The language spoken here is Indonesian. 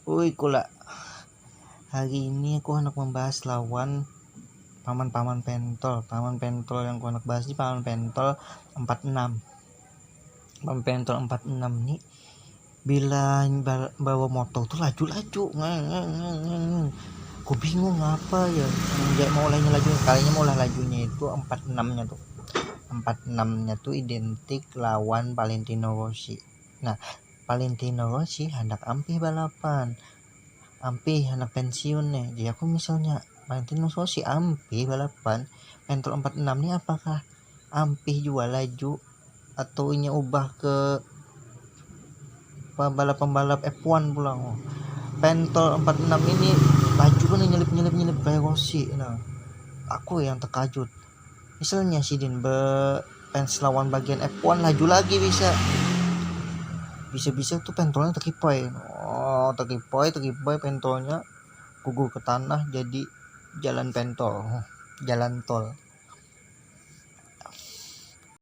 Woi kula, hari ini aku hendak membahas lawan paman-paman pentol. Paman pentol yang aku hendak bahas ini paman pentol 46. Paman pentol 46 nih bila bawa motor tuh laju-laju. Aku bingung apa ya. Dia mau lainnya laju, kalinya mau lajunya itu 46-nya tuh. 46-nya tuh identik lawan Valentino Rossi. Nah, Valentino Rossi hendak ampih balapan. Ampi anak pensiun nih. Jadi aku misalnya Valentino Rossi ampi balapan Mentol 46 nih, apakah ampi jual laju atau ini ubah ke balap F1 pulang. Pentol 46 ini laju kan nyelip kayak Rossi. Nah, aku yang terkajut. Misalnya si Din fans lawan bagian F1 laju lagi bisa tuh pentolnya terkipai. Terkipai pentolnya gugur ke tanah jadi jalan pentol, jalan tol.